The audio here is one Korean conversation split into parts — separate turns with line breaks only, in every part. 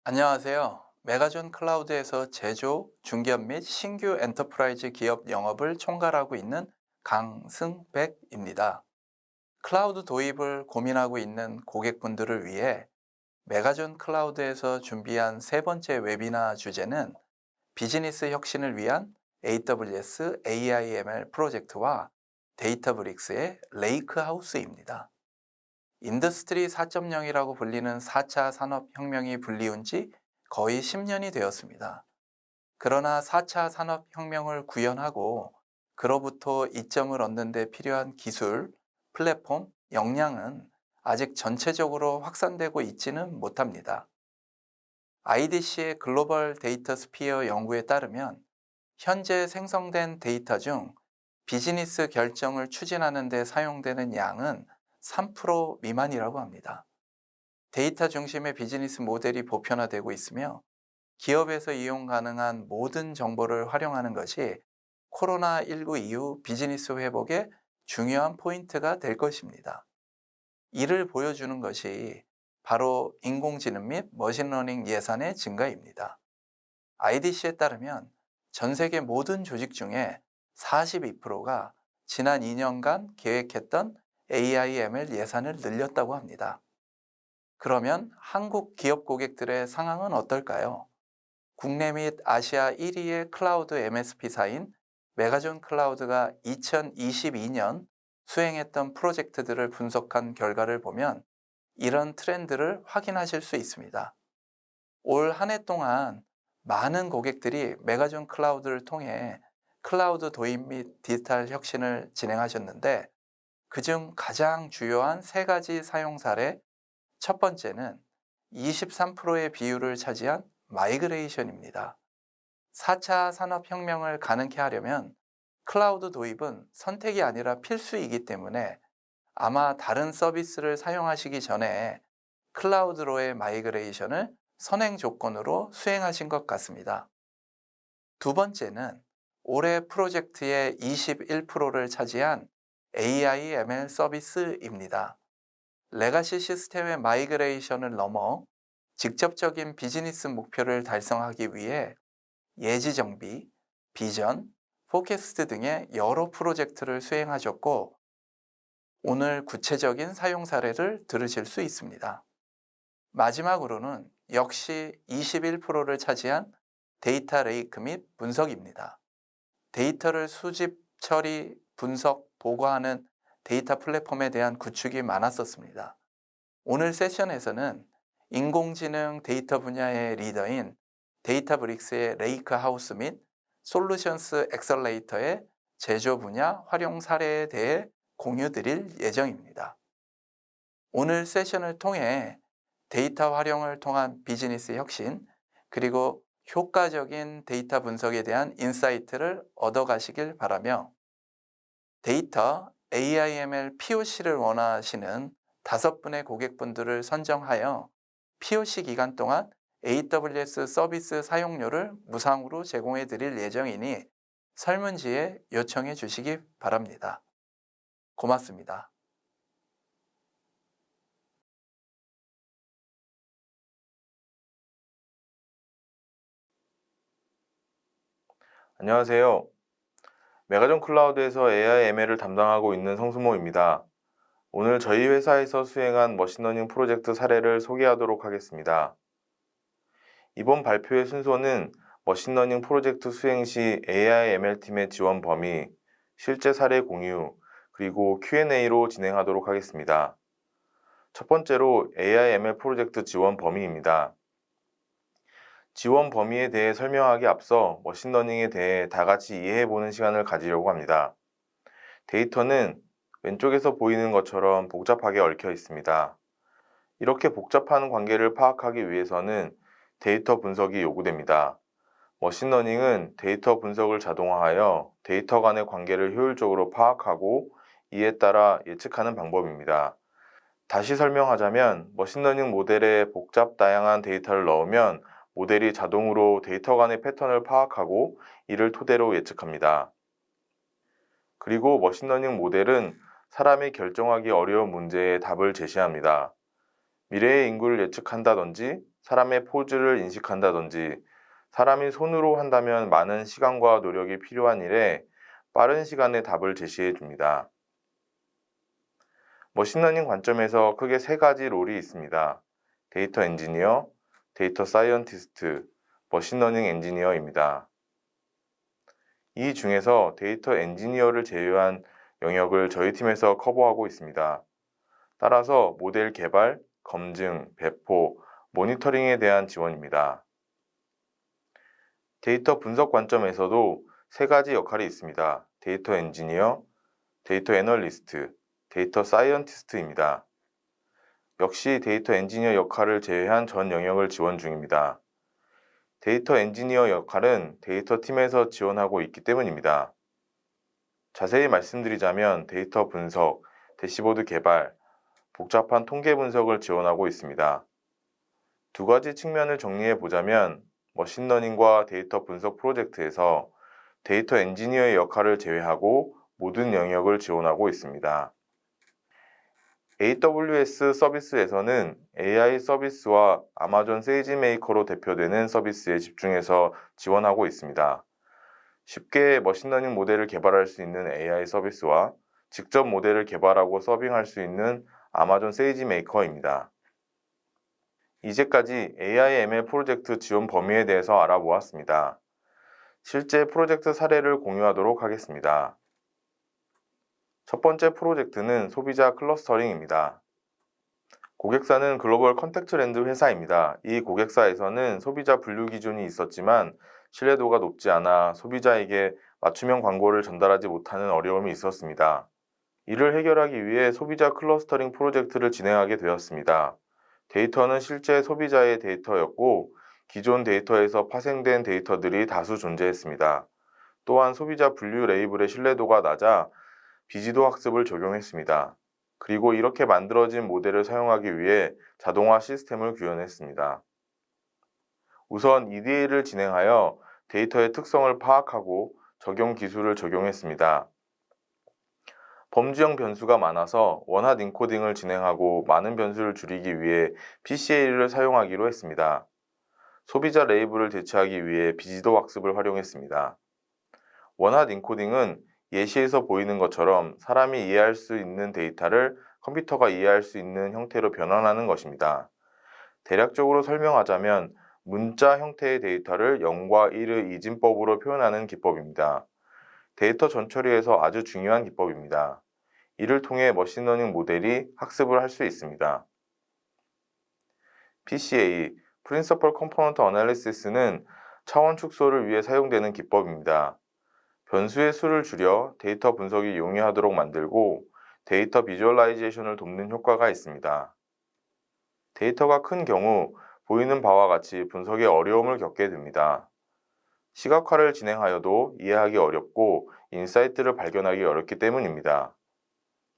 안녕하세요. 메가존 클라우드에서 제조, 중기업 및 신규 엔터프라이즈 기업 영업을 총괄하고 있는 강승백입니다. 클라우드 도입을 고민하고 있는 고객분들을 위해 메가존 클라우드에서 준비한 세 번째 웨비나 주제는 비즈니스 혁신을 위한 AWS AIML 프로젝트와 데이터브릭스의 레이크하우스입니다. 인더스트리 4.0이라고 불리는 4차 산업혁명이 불리운 지 거의 10년이 되었습니다. 그러나 4차 산업혁명을 구현하고 그로부터 이점을 얻는 데 필요한 기술, 플랫폼, 역량은 아직 전체적으로 확산되고 있지는 못합니다. IDC의 글로벌 데이터 스피어 연구에 따르면 현재 생성된 데이터 중 비즈니스 결정을 추진하는 데 사용되는 양은 3% 미만이라고 합니다. 데이터 중심의 비즈니스 모델이 보편화되고 있으며 기업에서 이용 가능한 모든 정보를 활용하는 것이 코로나19 이후 비즈니스 회복의 중요한 포인트가 될 것입니다. 이를 보여주는 것이 바로 인공지능 및 머신러닝 예산의 증가입니다. IDC에 따르면 전 세계 모든 조직 중에 42%가 지난 2년간 계획했던 AI/ML 예산을 늘렸다고 합니다. 그러면 한국 기업 고객들의 상황은 어떨까요? 국내 및 아시아 1위의 클라우드 MSP사인 메가존 클라우드가 2022년 수행했던 프로젝트들을 분석한 결과를 보면 이런 트렌드를 확인하실 수 있습니다. 올 한 해 동안 많은 고객들이 메가존 클라우드를 통해 클라우드 도입 및 디지털 혁신을 진행하셨는데 그중 가장 주요한 세 가지 사용 사례, 첫 번째는 23%의 비율을 차지한 마이그레이션입니다. 4차 산업혁명을 가능케 하려면 클라우드 도입은 선택이 아니라 필수이기 때문에 아마 다른 서비스를 사용하시기 전에 클라우드로의 마이그레이션을 선행 조건으로 수행하신 것 같습니다. 두 번째는 올해 프로젝트의 21%를 차지한 AI/ML 서비스입니다. 레가시 시스템의 마이그레이션을 넘어 직접적인 비즈니스 목표를 달성하기 위해 예지 정비, 비전, 포캐스트 등의 여러 프로젝트를 수행하셨고 오늘 구체적인 사용 사례를 들으실 수 있습니다. 마지막으로는 역시 21%를 차지한 데이터 레이크 및 분석입니다. 데이터를 수집, 처리, 분석, 보고하는 데이터 플랫폼에 대한 구축이 많았었습니다. 오늘 세션에서는 인공지능 데이터 분야의 리더인 데이터브릭스의 레이크 하우스 및 솔루션스 엑셀레이터의 제조 분야 활용 사례에 대해 공유 드릴 예정입니다. 오늘 세션을 통해 데이터 활용을 통한 비즈니스 혁신, 그리고 효과적인 데이터 분석에 대한 인사이트를 얻어가시길 바라며 데이터 AIML POC를 원하시는 5분의 고객분들을 선정하여 POC 기간 동안 AWS 서비스 사용료를 무상으로 제공해 드릴 예정이니 설문지에 요청해 주시기 바랍니다. 고맙습니다.
안녕하세요. 메가존 클라우드에서 AI ML을 담당하고 있는 성수모입니다. 오늘 저희 회사에서 수행한 머신러닝 프로젝트 사례를 소개하도록 하겠습니다. 이번 발표의 순서는 머신러닝 프로젝트 수행 시 AI ML팀의 지원 범위, 실제 사례 공유, 그리고 Q&A로 진행하도록 하겠습니다. 첫 번째로 AI ML 프로젝트 지원 범위입니다. 지원 범위에 대해 설명하기 앞서 머신러닝에 대해 다 같이 이해해보는 시간을 가지려고 합니다. 데이터는 왼쪽에서 보이는 것처럼 복잡하게 얽혀 있습니다. 이렇게 복잡한 관계를 파악하기 위해서는 데이터 분석이 요구됩니다. 머신러닝은 데이터 분석을 자동화하여 데이터 간의 관계를 효율적으로 파악하고 이에 따라 예측하는 방법입니다. 다시 설명하자면 머신러닝 모델에 복잡 다양한 데이터를 넣으면 모델이 자동으로 데이터 간의 패턴을 파악하고 이를 토대로 예측합니다. 그리고 머신러닝 모델은 사람이 결정하기 어려운 문제에 답을 제시합니다. 미래의 인구를 예측한다든지 사람의 포즈를 인식한다든지 사람이 손으로 한다면 많은 시간과 노력이 필요한 일에 빠른 시간에 답을 제시해 줍니다. 머신러닝 관점에서 크게 세 가지 롤이 있습니다. 데이터 엔지니어, 데이터 사이언티스트, 머신러닝 엔지니어입니다. 이 중에서 데이터 엔지니어를 제외한 영역을 저희 팀에서 커버하고 있습니다. 따라서 모델 개발, 검증, 배포, 모니터링에 대한 지원입니다. 데이터 분석 관점에서도 세 가지 역할이 있습니다. 데이터 엔지니어, 데이터 애널리스트, 데이터 사이언티스트입니다. 역시 데이터 엔지니어 역할을 제외한 전 영역을 지원 중입니다. 데이터 엔지니어 역할은 데이터 팀에서 지원하고 있기 때문입니다. 자세히 말씀드리자면 데이터 분석, 대시보드 개발, 복잡한 통계 분석을 지원하고 있습니다. 두 가지 측면을 정리해 보자면 머신러닝과 데이터 분석 프로젝트에서 데이터 엔지니어의 역할을 제외하고 모든 영역을 지원하고 있습니다. AWS 서비스에서는 AI 서비스와 아마존 세이지메이커로 대표되는 서비스에 집중해서 지원하고 있습니다. 쉽게 머신러닝 모델을 개발할 수 있는 AI 서비스와 직접 모델을 개발하고 서빙할 수 있는 아마존 세이지메이커입니다. 이제까지 AI ML 프로젝트 지원 범위에 대해서 알아보았습니다. 실제 프로젝트 사례를 공유하도록 하겠습니다. 첫 번째 프로젝트는 소비자 클러스터링입니다. 고객사는 글로벌 컨택트랜드 회사입니다. 이 고객사에서는 소비자 분류 기준이 있었지만 신뢰도가 높지 않아 소비자에게 맞춤형 광고를 전달하지 못하는 어려움이 있었습니다. 이를 해결하기 위해 소비자 클러스터링 프로젝트를 진행하게 되었습니다. 데이터는 실제 소비자의 데이터였고 기존 데이터에서 파생된 데이터들이 다수 존재했습니다. 또한 소비자 분류 레이블의 신뢰도가 낮아 비지도 학습을 적용했습니다. 그리고 이렇게 만들어진 모델을 사용하기 위해 자동화 시스템을 구현했습니다. 우선 EDA를 진행하여 데이터의 특성을 파악하고 적용 기술을 적용했습니다. 범주형 변수가 많아서 원핫 인코딩을 진행하고 많은 변수를 줄이기 위해 PCA를 사용하기로 했습니다. 소비자 레이블을 대체하기 위해 비지도 학습을 활용했습니다. 원핫 인코딩은 예시에서 보이는 것처럼 사람이 이해할 수 있는 데이터를 컴퓨터가 이해할 수 있는 형태로 변환하는 것입니다. 대략적으로 설명하자면 문자 형태의 데이터를 0과 1의 이진법으로 표현하는 기법입니다. 데이터 전처리에서 아주 중요한 기법입니다. 이를 통해 머신러닝 모델이 학습을 할 수 있습니다. PCA, Principal Component Analysis는 차원 축소를 위해 사용되는 기법입니다. 변수의 수를 줄여 데이터 분석이 용이하도록 만들고 데이터 비주얼라이제이션을 돕는 효과가 있습니다. 데이터가 큰 경우 보이는 바와 같이 분석에 어려움을 겪게 됩니다. 시각화를 진행하여도 이해하기 어렵고 인사이트를 발견하기 어렵기 때문입니다.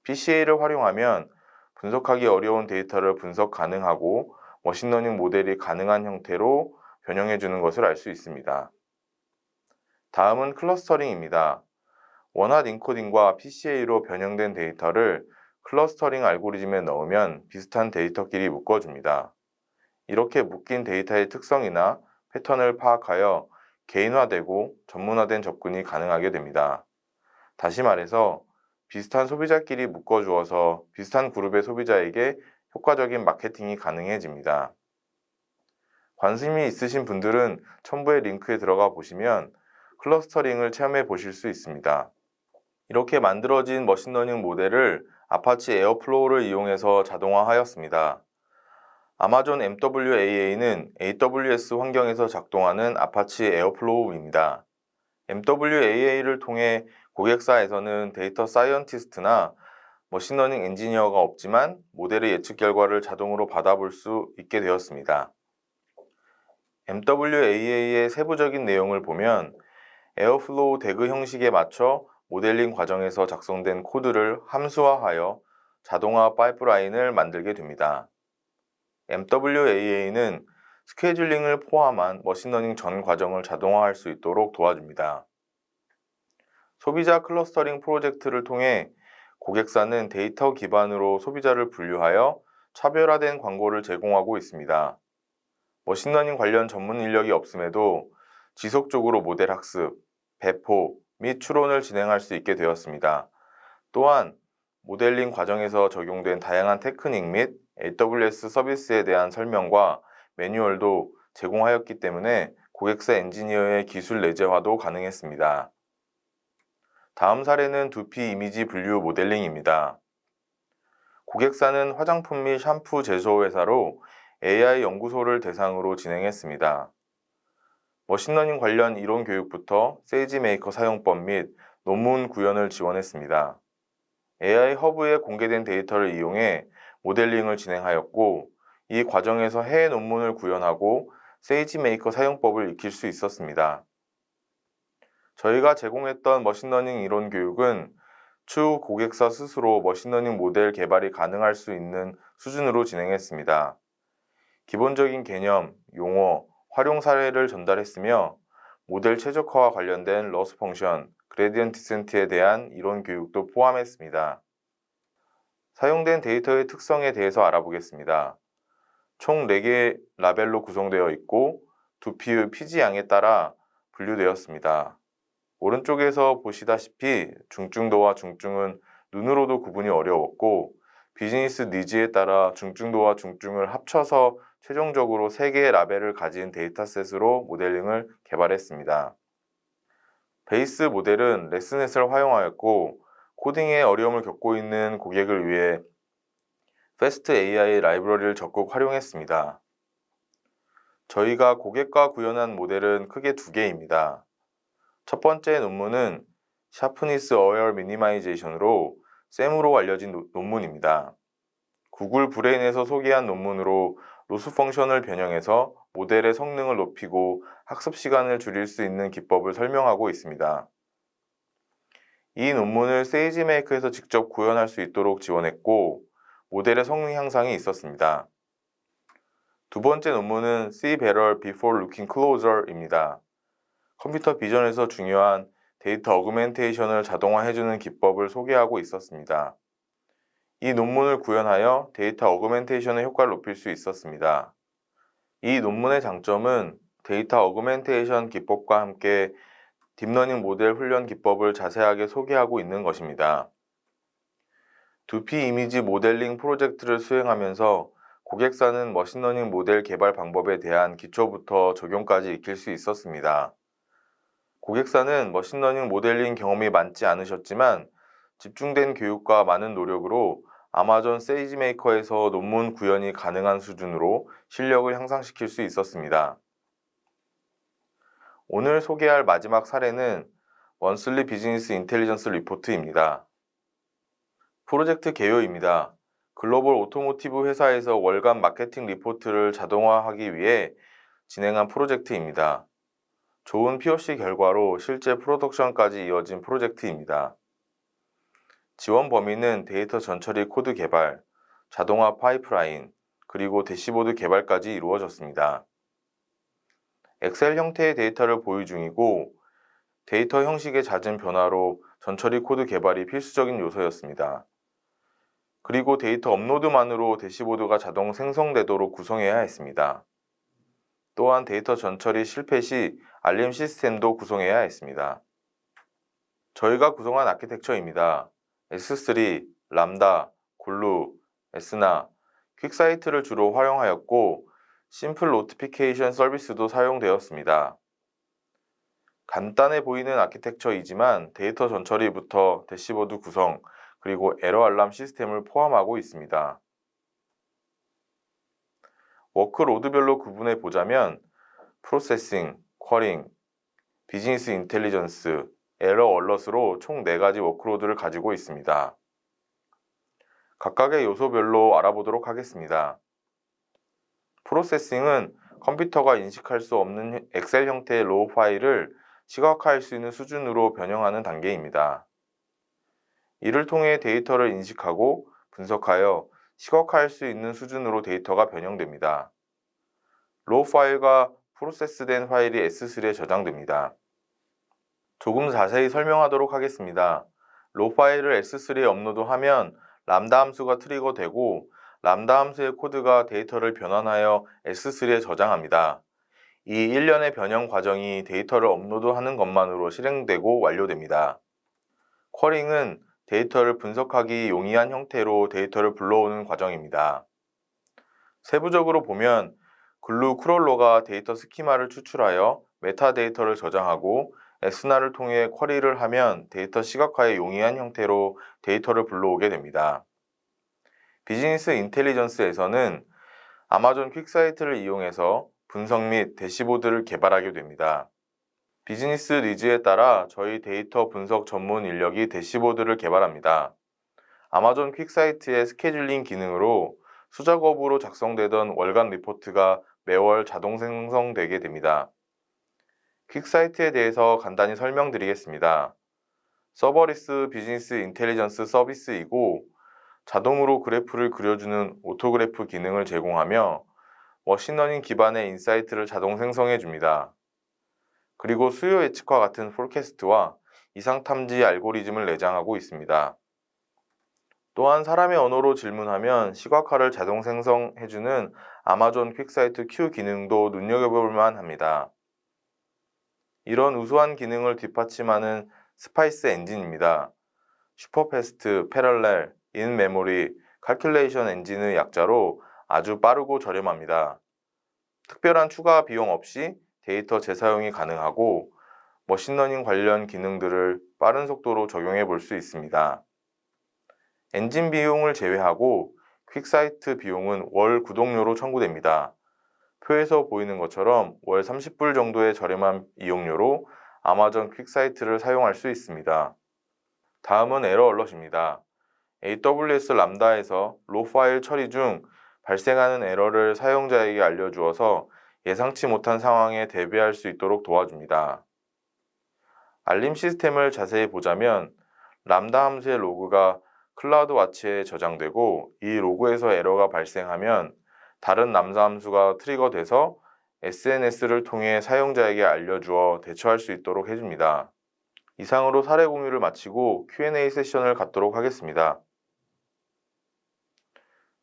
PCA를 활용하면 분석하기 어려운 데이터를 분석 가능하고 머신러닝 모델이 가능한 형태로 변형해 주는 것을 알 수 있습니다. 다음은 클러스터링입니다. 원핫 인코딩과 PCA로 변형된 데이터를 클러스터링 알고리즘에 넣으면 비슷한 데이터끼리 묶어줍니다. 이렇게 묶인 데이터의 특성이나 패턴을 파악하여 개인화되고 전문화된 접근이 가능하게 됩니다. 다시 말해서 비슷한 소비자끼리 묶어주어서 비슷한 그룹의 소비자에게 효과적인 마케팅이 가능해집니다. 관심이 있으신 분들은 첨부의 링크에 들어가 보시면 클러스터링을 체험해 보실 수 있습니다. 이렇게 만들어진 머신러닝 모델을 아파치 에어플로우를 이용해서 자동화하였습니다. 아마존 MWAA는 AWS 환경에서 작동하는 아파치 에어플로우입니다. MWAA를 통해 고객사에서는 데이터 사이언티스트나 머신러닝 엔지니어가 없지만 모델의 예측 결과를 자동으로 받아볼 수 있게 되었습니다. MWAA의 세부적인 내용을 보면 에어플로우 대그 형식에 맞춰 모델링 과정에서 작성된 코드를 함수화하여 자동화 파이프라인을 만들게 됩니다. MWAA는 스케줄링을 포함한 머신러닝 전 과정을 자동화할 수 있도록 도와줍니다. 소비자 클러스터링 프로젝트를 통해 고객사는 데이터 기반으로 소비자를 분류하여 차별화된 광고를 제공하고 있습니다. 머신러닝 관련 전문 인력이 없음에도 지속적으로 모델 학습, 배포 및 추론을 진행할 수 있게 되었습니다. 또한 모델링 과정에서 적용된 다양한 테크닉 및 AWS 서비스에 대한 설명과 매뉴얼도 제공하였기 때문에 고객사 엔지니어의 기술 내재화도 가능했습니다. 다음 사례는 두피 이미지 분류 모델링입니다. 고객사는 화장품 및 샴푸 제조 회사로 AI 연구소를 대상으로 진행했습니다. 머신러닝 관련 이론 교육부터 세이지메이커 사용법 및 논문 구현을 지원했습니다. AI 허브에 공개된 데이터를 이용해 모델링을 진행하였고, 이 과정에서 해외 논문을 구현하고 세이지메이커 사용법을 익힐 수 있었습니다. 저희가 제공했던 머신러닝 이론 교육은 추후 고객사 스스로 머신러닝 모델 개발이 가능할 수 있는 수준으로 진행했습니다. 기본적인 개념, 용어, 활용 사례를 전달했으며 모델 최적화와 관련된 러스 펑션, 그레디언트 디센트에 대한 이론 교육도 포함했습니다. 사용된 데이터의 특성에 대해서 알아보겠습니다. 총 4개의 라벨로 구성되어 있고 두피의 피지 양에 따라 분류되었습니다. 오른쪽에서 보시다시피 중증도와 중증은 눈으로도 구분이 어려웠고, 비즈니스 니즈에 따라 중증도와 중증을 합쳐서 최종적으로 3개의 라벨을 가진 데이터셋으로 모델링을 개발했습니다. 베이스 모델은 레스넷을 활용하였고, 코딩에 어려움을 겪고 있는 고객을 위해 패스트 AI 라이브러리를 적극 활용했습니다. 저희가 고객과 구현한 모델은 크게 2개입니다. 첫 번째 논문은 샤프니스 어웨어 미니마이제이션으로 샘으로 알려진 논문입니다. 구글 브레인에서 소개한 논문으로 로스 펑션을 변형해서 모델의 성능을 높이고 학습 시간을 줄일 수 있는 기법을 설명하고 있습니다. 이 논문을 세이지메이커에서 직접 구현할 수 있도록 지원했고, 모델의 성능 향상이 있었습니다. 두 번째 논문은 See Better Before Looking Closer입니다. 컴퓨터 비전에서 중요한 데이터 어그멘테이션을 자동화해주는 기법을 소개하고 있었습니다. 이 논문을 구현하여 데이터 어그멘테이션의 효과를 높일 수 있었습니다. 이 논문의 장점은 데이터 어그멘테이션 기법과 함께 딥러닝 모델 훈련 기법을 자세하게 소개하고 있는 것입니다. 두피 이미지 모델링 프로젝트를 수행하면서 고객사는 머신러닝 모델 개발 방법에 대한 기초부터 적용까지 익힐 수 있었습니다. 고객사는 머신러닝 모델링 경험이 많지 않으셨지만 집중된 교육과 많은 노력으로 아마존 세이지메이커에서 논문 구현이 가능한 수준으로 실력을 향상시킬 수 있었습니다. 오늘 소개할 마지막 사례는 먼슬리 비즈니스 인텔리전스 리포트입니다. 프로젝트 개요입니다. 글로벌 오토모티브 회사에서 월간 마케팅 리포트를 자동화하기 위해 진행한 프로젝트입니다. 좋은 POC 결과로 실제 프로덕션까지 이어진 프로젝트입니다. 지원 범위는 데이터 전처리 코드 개발, 자동화 파이프라인, 그리고 대시보드 개발까지 이루어졌습니다. 엑셀 형태의 데이터를 보유 중이고, 데이터 형식의 잦은 변화로 전처리 코드 개발이 필수적인 요소였습니다. 그리고 데이터 업로드만으로 대시보드가 자동 생성되도록 구성해야 했습니다. 또한 데이터 전처리 실패 시 알림 시스템도 구성해야 했습니다. 저희가 구성한 아키텍처입니다. S3, 람다, 글루, 에스나, 퀵사이트를 주로 활용하였고, 심플 노티피케이션 서비스도 사용되었습니다. 간단해 보이는 아키텍처이지만 데이터 전처리부터 대시보드 구성, 그리고 에러 알람 시스템을 포함하고 있습니다. 워크로드별로 구분해 보자면 프로세싱, 쿼링, 비즈니스 인텔리전스, 에러 얼럿으로 총 4가지 워크로드를 가지고 있습니다. 각각의 요소별로 알아보도록 하겠습니다. 프로세싱은 컴퓨터가 인식할 수 없는 엑셀 형태의 로우 파일을 시각화할 수 있는 수준으로 변형하는 단계입니다. 이를 통해 데이터를 인식하고 분석하여 시각화할 수 있는 수준으로 데이터가 변형됩니다. 로우 파일과 프로세스된 파일이 S3에 저장됩니다. 조금 자세히 설명하도록 하겠습니다. 로우 파일을 S3에 업로드하면 람다 함수가 트리거되고 람다 함수의 코드가 데이터를 변환하여 S3에 저장합니다. 이 일련의 변형 과정이 데이터를 업로드하는 것만으로 실행되고 완료됩니다. 쿼링은 데이터를 분석하기 용이한 형태로 데이터를 불러오는 과정입니다. 세부적으로 보면 글루 크롤러가 데이터 스키마를 추출하여 메타데이터를 저장하고 에스나를 통해 쿼리를 하면 데이터 시각화의 용이한 형태로 데이터를 불러오게 됩니다. 비즈니스 인텔리전스에서는 아마존 퀵사이트를 이용해서 분석 및 대시보드를 개발하게 됩니다. 비즈니스 니즈에 따라 저희 데이터 분석 전문 인력이 대시보드를 개발합니다. 아마존 퀵사이트의 스케줄링 기능으로 수작업으로 작성되던 월간 리포트가 매월 자동 생성되게 됩니다. 퀵사이트에 대해서 간단히 설명드리겠습니다. 서버리스 비즈니스 인텔리전스 서비스이고 자동으로 그래프를 그려주는 오토그래프 기능을 제공하며 머신러닝 기반의 인사이트를 자동 생성해 줍니다. 그리고 수요 예측과 같은 폴캐스트와 이상 탐지 알고리즘을 내장하고 있습니다. 또한 사람의 언어로 질문하면 시각화를 자동 생성해주는 아마존 퀵사이트 Q 기능도 눈여겨볼 만합니다. 이런 우수한 기능을 뒷받침하는 스파이스 엔진입니다. 슈퍼패스트, 패럴렐, 인메모리, 칼큘레이션 엔진의 약자로 아주 빠르고 저렴합니다. 특별한 추가 비용 없이 데이터 재사용이 가능하고 머신러닝 관련 기능들을 빠른 속도로 적용해 볼 수 있습니다. 엔진 비용을 제외하고 퀵사이트 비용은 월 구독료로 청구됩니다. 표에서 보이는 것처럼 월 30불 정도의 저렴한 이용료로 아마존 퀵사이트를 사용할 수 있습니다. 다음은 에러 얼럿입니다. AWS 람다에서 로 파일 처리 중 발생하는 에러를 사용자에게 알려주어서 예상치 못한 상황에 대비할 수 있도록 도와줍니다. 알림 시스템을 자세히 보자면 람다 함수의 로그가 클라우드 와치에 저장되고 이 로그에서 에러가 발생하면 다른 람다 함수가 트리거돼서 SNS를 통해 사용자에게 알려주어 대처할 수 있도록 해줍니다. 이상으로 사례 공유를 마치고 Q&A 세션을 갖도록 하겠습니다.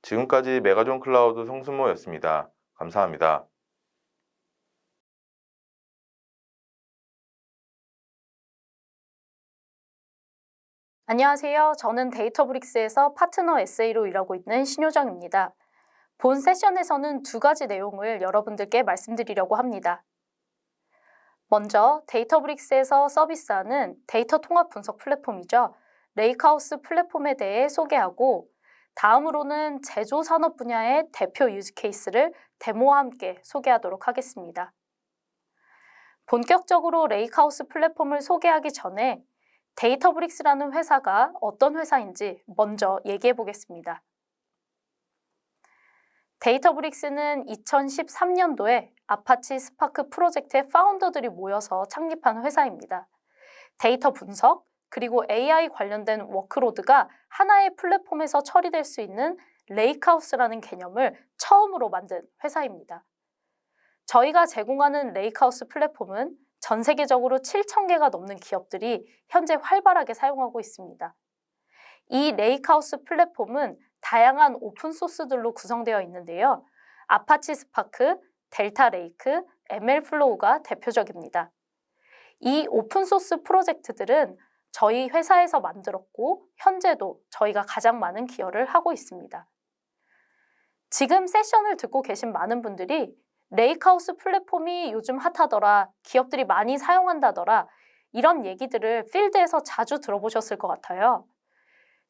지금까지 메가존 클라우드 성순모였습니다. 감사합니다.
안녕하세요. 저는 데이터브릭스에서 파트너 SA로 일하고 있는 신효정입니다. 본 세션에서는 두 가지 내용을 여러분들께 말씀드리려고 합니다. 먼저 데이터브릭스에서 서비스하는 데이터 통합 분석 플랫폼이죠. 레이크하우스 플랫폼에 대해 소개하고 다음으로는 제조 산업 분야의 대표 유즈 케이스를 데모와 함께 소개하도록 하겠습니다. 본격적으로 레이크하우스 플랫폼을 소개하기 전에 데이터브릭스라는 회사가 어떤 회사인지 먼저 얘기해 보겠습니다. 데이터브릭스는 2013년도에 아파치 스파크 프로젝트의 파운더들이 모여서 창립한 회사입니다. 데이터 분석, 그리고 AI 관련된 워크로드가 하나의 플랫폼에서 처리될 수 있는 레이크하우스라는 개념을 처음으로 만든 회사입니다. 저희가 제공하는 레이크하우스 플랫폼은 전 세계적으로 7,000개가 넘는 기업들이 현재 활발하게 사용하고 있습니다. 이 레이크하우스 플랫폼은 다양한 오픈소스들로 구성되어 있는데요. 아파치 스파크, 델타 레이크, ML플로우가 대표적입니다. 이 오픈소스 프로젝트들은 저희 회사에서 만들었고 현재도 저희가 가장 많은 기여를 하고 있습니다. 지금 세션을 듣고 계신 많은 분들이 레이크하우스 플랫폼이 요즘 핫하더라, 기업들이 많이 사용한다더라, 이런 얘기들을 필드에서 자주 들어보셨을 것 같아요.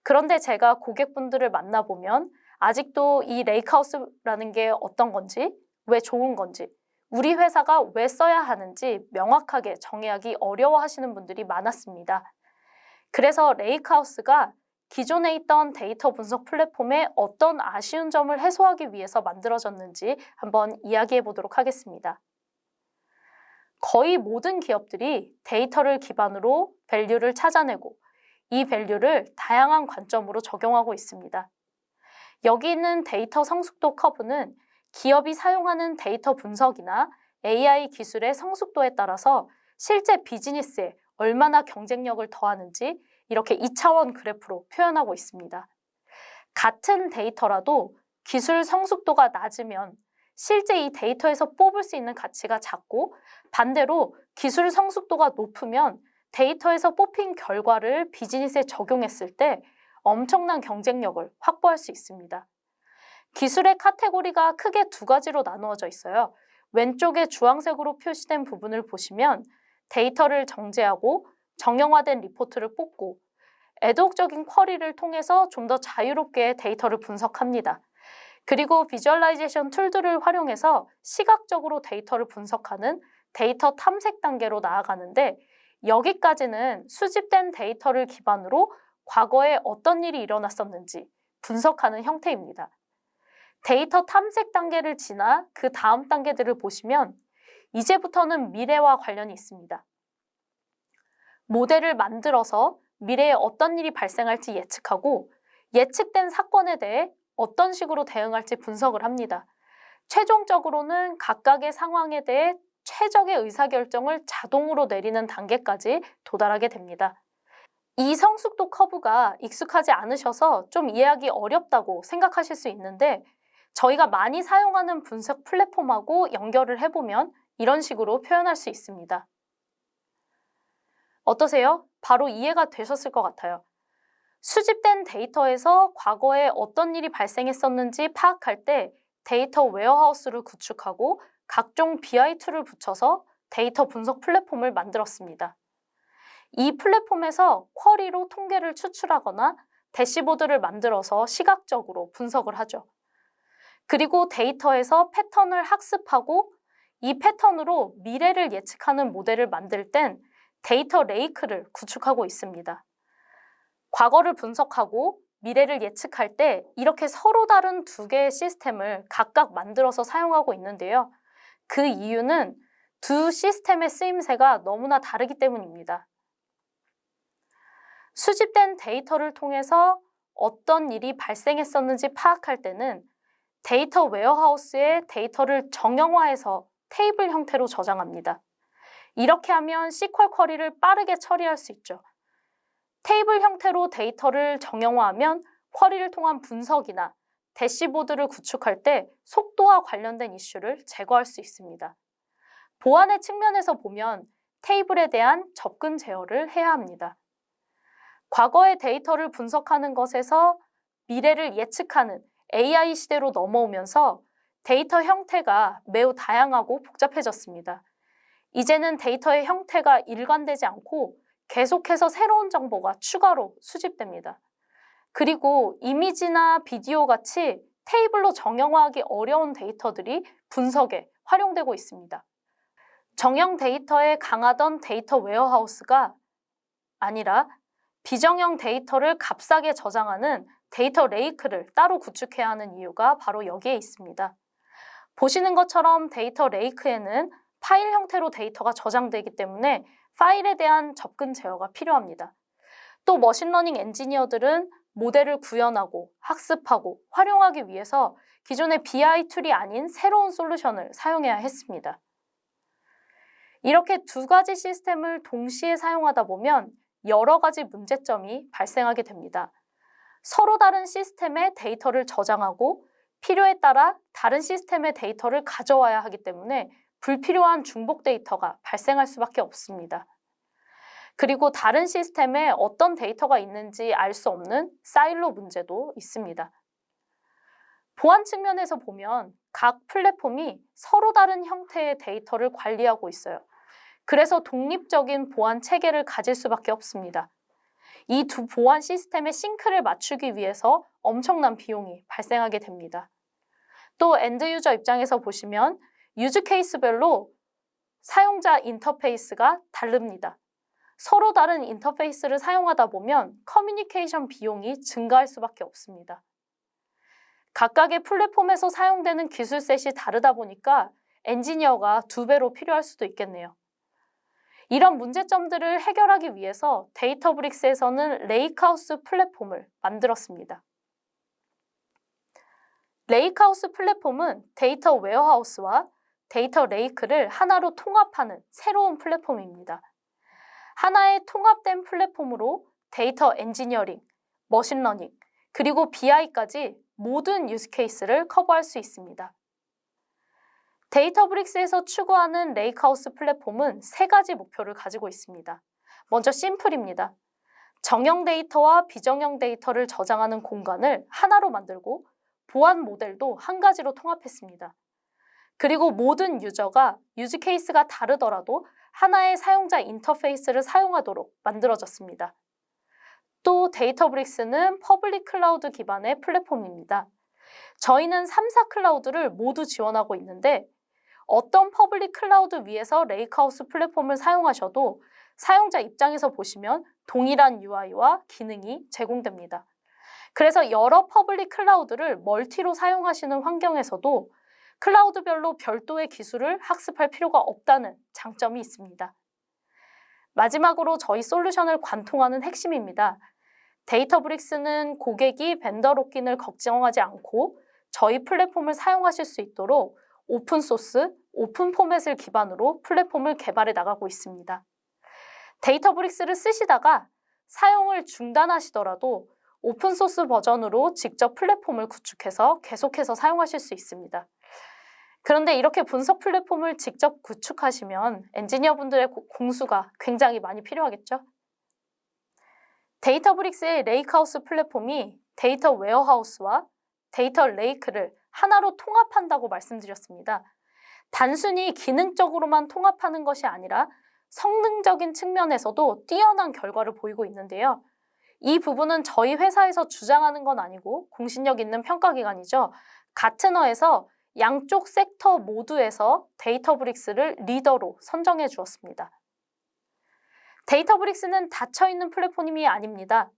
그런데 제가 고객분들을 만나보면 아직도 이 레이크하우스라는 게 어떤 건지, 왜 좋은 건지, 우리 회사가 왜 써야 하는지 명확하게 정의하기 어려워하시는 분들이 많았습니다. 그래서 레이크하우스가 기존에 있던 데이터 분석 플랫폼의 어떤 아쉬운 점을 해소하기 위해서 만들어졌는지 한번 이야기해 보도록 하겠습니다. 거의 모든 기업들이 데이터를 기반으로 밸류를 찾아내고 이 밸류를 다양한 관점으로 적용하고 있습니다. 여기 있는 데이터 성숙도 커브는 기업이 사용하는 데이터 분석이나 AI 기술의 성숙도에 따라서 실제 비즈니스에 얼마나 경쟁력을 더하는지 이렇게 2차원 그래프로 표현하고 있습니다. 같은 데이터라도 기술 성숙도가 낮으면 실제 이 데이터에서 뽑을 수 있는 가치가 작고, 반대로 기술 성숙도가 높으면 데이터에서 뽑힌 결과를 비즈니스에 적용했을 때 엄청난 경쟁력을 확보할 수 있습니다. 기술의 카테고리가 크게 두 가지로 나누어져 있어요. 왼쪽에 주황색으로 표시된 부분을 보시면 데이터를 정제하고 정형화된 리포트를 뽑고 애독적인 쿼리를 통해서 좀 더 자유롭게 데이터를 분석합니다. 그리고 비주얼라이제이션 툴들을 활용해서 시각적으로 데이터를 분석하는 데이터 탐색 단계로 나아가는데, 여기까지는 수집된 데이터를 기반으로 과거에 어떤 일이 일어났었는지 분석하는 형태입니다. 데이터 탐색 단계를 지나 그 다음 단계들을 보시면 이제부터는 미래와 관련이 있습니다. 모델을 만들어서 미래에 어떤 일이 발생할지 예측하고 예측된 사건에 대해 어떤 식으로 대응할지 분석을 합니다. 최종적으로는 각각의 상황에 대해 최적의 의사결정을 자동으로 내리는 단계까지 도달하게 됩니다. 이 성숙도 커브가 익숙하지 않으셔서 좀 이해하기 어렵다고 생각하실 수 있는데, 저희가 많이 사용하는 분석 플랫폼하고 연결을 해보면 이런 식으로 표현할 수 있습니다. 어떠세요? 바로 이해가 되셨을 것 같아요. 수집된 데이터에서 과거에 어떤 일이 발생했었는지 파악할 때 데이터 웨어하우스를 구축하고 각종 BI 툴을 붙여서 데이터 분석 플랫폼을 만들었습니다. 이 플랫폼에서 쿼리로 통계를 추출하거나 대시보드를 만들어서 시각적으로 분석을 하죠. 그리고 데이터에서 패턴을 학습하고 이 패턴으로 미래를 예측하는 모델을 만들 땐 데이터 레이크를 구축하고 있습니다. 과거를 분석하고 미래를 예측할 때 이렇게 서로 다른 두 개의 시스템을 각각 만들어서 사용하고 있는데요. 그 이유는 두 시스템의 쓰임새가 너무나 다르기 때문입니다. 수집된 데이터를 통해서 어떤 일이 발생했었는지 파악할 때는 데이터 웨어하우스에 데이터를 정형화해서 테이블 형태로 저장합니다. 이렇게 하면 SQL 쿼리를 빠르게 처리할 수 있죠. 테이블 형태로 데이터를 정형화하면 쿼리를 통한 분석이나 대시보드를 구축할 때 속도와 관련된 이슈를 제거할 수 있습니다. 보안의 측면에서 보면 테이블에 대한 접근 제어를 해야 합니다. 과거의 데이터를 분석하는 것에서 미래를 예측하는 AI 시대로 넘어오면서 데이터 형태가 매우 다양하고 복잡해졌습니다. 이제는 데이터의 형태가 일관되지 않고 계속해서 새로운 정보가 추가로 수집됩니다. 그리고 이미지나 비디오 같이 테이블로 정형화하기 어려운 데이터들이 분석에 활용되고 있습니다. 정형 데이터에 강하던 데이터 웨어하우스가 아니라 비정형 데이터를 값싸게 저장하는 데이터 레이크를 따로 구축해야 하는 이유가 바로 여기에 있습니다. 보시는 것처럼 데이터 레이크에는 파일 형태로 데이터가 저장되기 때문에 파일에 대한 접근 제어가 필요합니다. 또 머신러닝 엔지니어들은 모델을 구현하고 학습하고 활용하기 위해서 기존의 BI 툴이 아닌 새로운 솔루션을 사용해야 했습니다. 이렇게 두 가지 시스템을 동시에 사용하다 보면 여러 가지 문제점이 발생하게 됩니다. 서로 다른 시스템에 데이터를 저장하고 필요에 따라 다른 시스템의 데이터를 가져와야 하기 때문에 불필요한 중복 데이터가 발생할 수밖에 없습니다. 그리고 다른 시스템에 어떤 데이터가 있는지 알 수 없는 사일로 문제도 있습니다. 보안 측면에서 보면 각 플랫폼이 서로 다른 형태의 데이터를 관리하고 있어요. 그래서 독립적인 보안 체계를 가질 수밖에 없습니다. 이 두 보안 시스템의 싱크를 맞추기 위해서 엄청난 비용이 발생하게 됩니다. 또 엔드 유저 입장에서 보시면 유즈 케이스별로 사용자 인터페이스가 다릅니다. 서로 다른 인터페이스를 사용하다 보면 커뮤니케이션 비용이 증가할 수밖에 없습니다. 각각의 플랫폼에서 사용되는 기술셋이 다르다 보니까 엔지니어가 2배로 필요할 수도 있겠네요. 이런 문제점들을 해결하기 위해서 데이터브릭스에서는 레이크하우스 플랫폼을 만들었습니다. 레이크하우스 플랫폼은 데이터 웨어하우스와 데이터 레이크를 하나로 통합하는 새로운 플랫폼입니다. 하나의 통합된 플랫폼으로 데이터 엔지니어링, 머신러닝, 그리고 BI까지 모든 유즈 케이스를 커버할 수 있습니다. 데이터브릭스에서 추구하는 레이크하우스 플랫폼은 3가지 목표를 가지고 있습니다. 먼저 심플입니다. 정형 데이터와 비정형 데이터를 저장하는 공간을 하나로 만들고 보안 모델도 한 가지로 통합했습니다. 그리고 모든 유저가 유즈 케이스가 다르더라도 하나의 사용자 인터페이스를 사용하도록 만들어졌습니다. 또 데이터브릭스는 퍼블릭 클라우드 기반의 플랫폼입니다. 저희는 3사 클라우드를 모두 지원하고 있는데 어떤 퍼블릭 클라우드 위에서 레이크하우스 플랫폼을 사용하셔도 사용자 입장에서 보시면 동일한 UI와 기능이 제공됩니다. 그래서 여러 퍼블릭 클라우드를 멀티로 사용하시는 환경에서도 클라우드별로 별도의 기술을 학습할 필요가 없다는 장점이 있습니다. 마지막으로 저희 솔루션을 관통하는 핵심입니다. 데이터브릭스는 고객이 벤더 록인을 걱정하지 않고 저희 플랫폼을 사용하실 수 있도록 오픈소스, 오픈 포맷을 기반으로 플랫폼을 개발해 나가고 있습니다. 데이터브릭스를 쓰시다가 사용을 중단하시더라도 오픈소스 버전으로 직접 플랫폼을 구축해서 계속해서 사용하실 수 있습니다. 그런데 이렇게 분석 플랫폼을 직접 구축하시면 엔지니어분들의 공수가 굉장히 많이 필요하겠죠? 데이터브릭스의 레이크하우스 플랫폼이 데이터 웨어하우스와 데이터 레이크를 하나로 통합한다고 말씀드렸습니다. 단순히 기능적으로만 통합하는 것이 아니라 성능적인 측면에서도 뛰어난 결과를 보이고 있는데요. 이 부분은 저희 회사에서 주장하는 건 아니고 공신력 있는 평가기관이죠. 가트너에서 양쪽 섹터 모두에서 데이터브릭스를 리더로 선정해 주었습니다. 데이터브릭스는 닫혀있는 플랫폼이 아닙니다.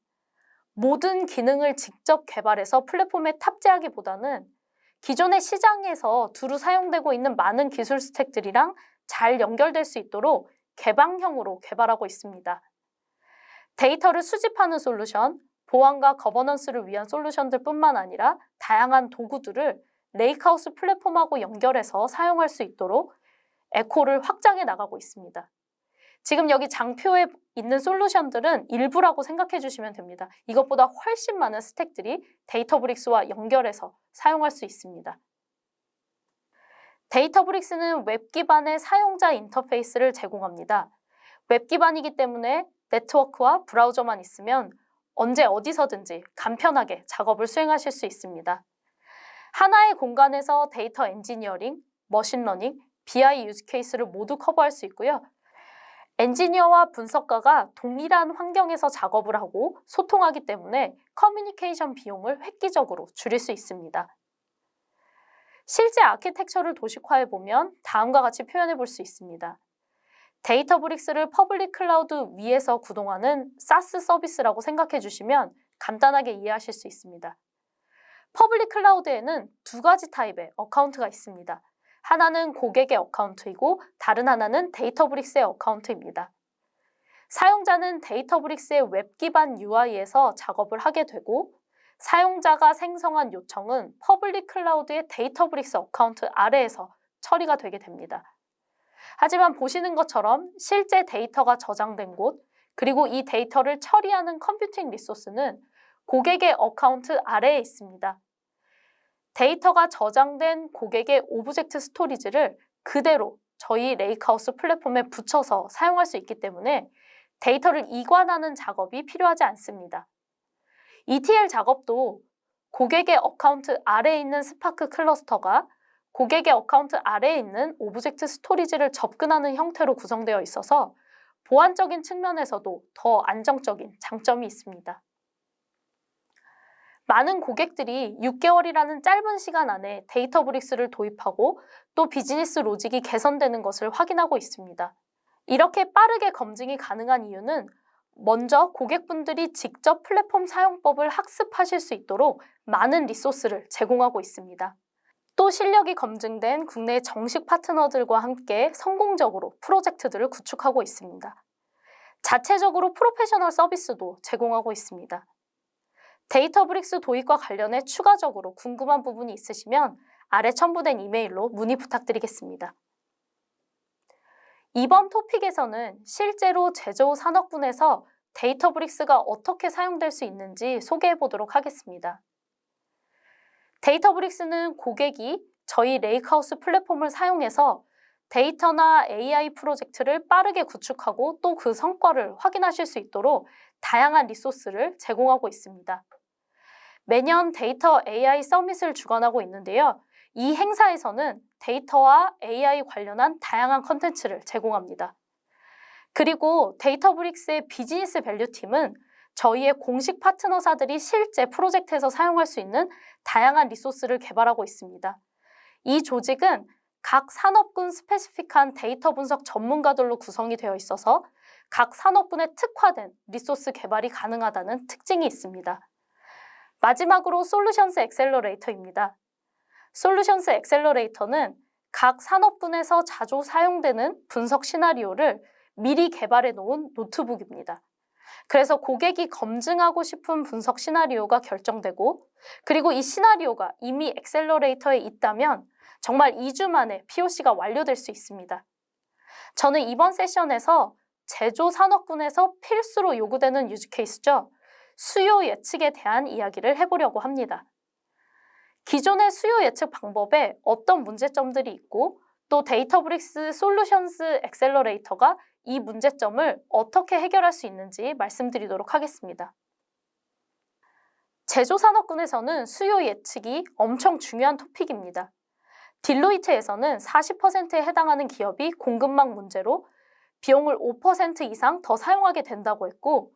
모든 기능을 직접 개발해서 플랫폼에 탑재하기보다는 기존의 시장에서 두루 사용되고 있는 많은 기술 스택들이랑 잘 연결될 수 있도록 개방형으로 개발하고 있습니다. 데이터를 수집하는 솔루션, 보안과 거버넌스를 위한 솔루션들 뿐만 아니라 다양한 도구들을 레이크하우스 플랫폼하고 연결해서 사용할 수 있도록 에코를 확장해 나가고 있습니다. 지금 여기 장표에 있는 솔루션들은 일부라고 생각해 주시면 됩니다. 이것보다 훨씬 많은 스택들이 데이터브릭스와 연결해서 사용할 수 있습니다. 데이터브릭스는 웹 기반의 사용자 인터페이스를 제공합니다. 웹 기반이기 때문에 네트워크와 브라우저만 있으면 언제 어디서든지 간편하게 작업을 수행하실 수 있습니다. 하나의 공간에서 데이터 엔지니어링, 머신러닝, BI 유즈 케이스를 모두 커버할 수 있고요. 엔지니어와 분석가가 동일한 환경에서 작업을 하고 소통하기 때문에 커뮤니케이션 비용을 획기적으로 줄일 수 있습니다. 실제 아키텍처를 도식화해보면 다음과 같이 표현해 볼 수 있습니다. 데이터브릭스를 퍼블릭 클라우드 위에서 구동하는 사스 서비스라고 생각해 주시면 간단하게 이해하실 수 있습니다. 퍼블릭 클라우드에는 2가지 타입의 어카운트가 있습니다. 하나는 고객의 어카운트이고 다른 하나는 데이터브릭스의 어카운트입니다. 사용자는 데이터브릭스의 웹 기반 UI에서 작업을 하게 되고 사용자가 생성한 요청은 퍼블릭 클라우드의 데이터브릭스 어카운트 아래에서 처리가 되게 됩니다. 하지만 보시는 것처럼 실제 데이터가 저장된 곳, 그리고 이 데이터를 처리하는 컴퓨팅 리소스는 고객의 어카운트 아래에 있습니다. 데이터가 저장된 고객의 오브젝트 스토리지를 그대로 저희 레이크하우스 플랫폼에 붙여서 사용할 수 있기 때문에 데이터를 이관하는 작업이 필요하지 않습니다. ETL 작업도 고객의 어카운트 아래에 있는 스파크 클러스터가 고객의 어카운트 아래에 있는 오브젝트 스토리지를 접근하는 형태로 구성되어 있어서 보안적인 측면에서도 더 안정적인 장점이 있습니다. 많은 고객들이 6개월이라는 짧은 시간 안에 데이터브릭스를 도입하고 또 비즈니스 로직이 개선되는 것을 확인하고 있습니다. 이렇게 빠르게 검증이 가능한 이유는 먼저 고객분들이 직접 플랫폼 사용법을 학습하실 수 있도록 많은 리소스를 제공하고 있습니다. 또 실력이 검증된 국내 정식 파트너들과 함께 성공적으로 프로젝트들을 구축하고 있습니다. 자체적으로 프로페셔널 서비스도 제공하고 있습니다. 데이터브릭스 도입과 관련해 추가적으로 궁금한 부분이 있으시면 아래 첨부된 이메일로 문의 부탁드리겠습니다. 이번 토픽에서는 실제로 제조 산업군에서 데이터브릭스가 어떻게 사용될 수 있는지 소개해 보도록 하겠습니다. 데이터브릭스는 고객이 저희 레이크하우스 플랫폼을 사용해서 데이터나 AI 프로젝트를 빠르게 구축하고 또 그 성과를 확인하실 수 있도록 다양한 리소스를 제공하고 있습니다. 매년 데이터 AI 서밋을 주관하고 있는데요. 이 행사에서는 데이터와 AI 관련한 다양한 컨텐츠를 제공합니다. 그리고 데이터브릭스의 비즈니스 밸류 팀은 저희의 공식 파트너사들이 실제 프로젝트에서 사용할 수 있는 다양한 리소스를 개발하고 있습니다. 이 조직은 각 산업군 스페시픽한 데이터 분석 전문가들로 구성이 되어 있어서 각 산업군에 특화된 리소스 개발이 가능하다는 특징이 있습니다. 마지막으로 솔루션스 엑셀러레이터입니다. 솔루션스 엑셀러레이터는 각 산업군에서 자주 사용되는 분석 시나리오를 미리 개발해 놓은 노트북입니다. 그래서 고객이 검증하고 싶은 분석 시나리오가 결정되고 그리고 이 시나리오가 이미 엑셀러레이터에 있다면 정말 2주 만에 POC가 완료될 수 있습니다. 저는 이번 세션에서 제조 산업군에서 필수로 요구되는 유즈 케이스죠. 수요 예측에 대한 이야기를 해보려고 합니다. 기존의 수요 예측 방법에 어떤 문제점들이 있고 또 데이터브릭스 솔루션스 엑셀러레이터가 이 문제점을 어떻게 해결할 수 있는지 말씀드리도록 하겠습니다. 제조 산업군에서는 수요 예측이 엄청 중요한 토픽입니다. 딜로이트에서는 40%에 해당하는 기업이 공급망 문제로 비용을 5% 이상 더 사용하게 된다고 했고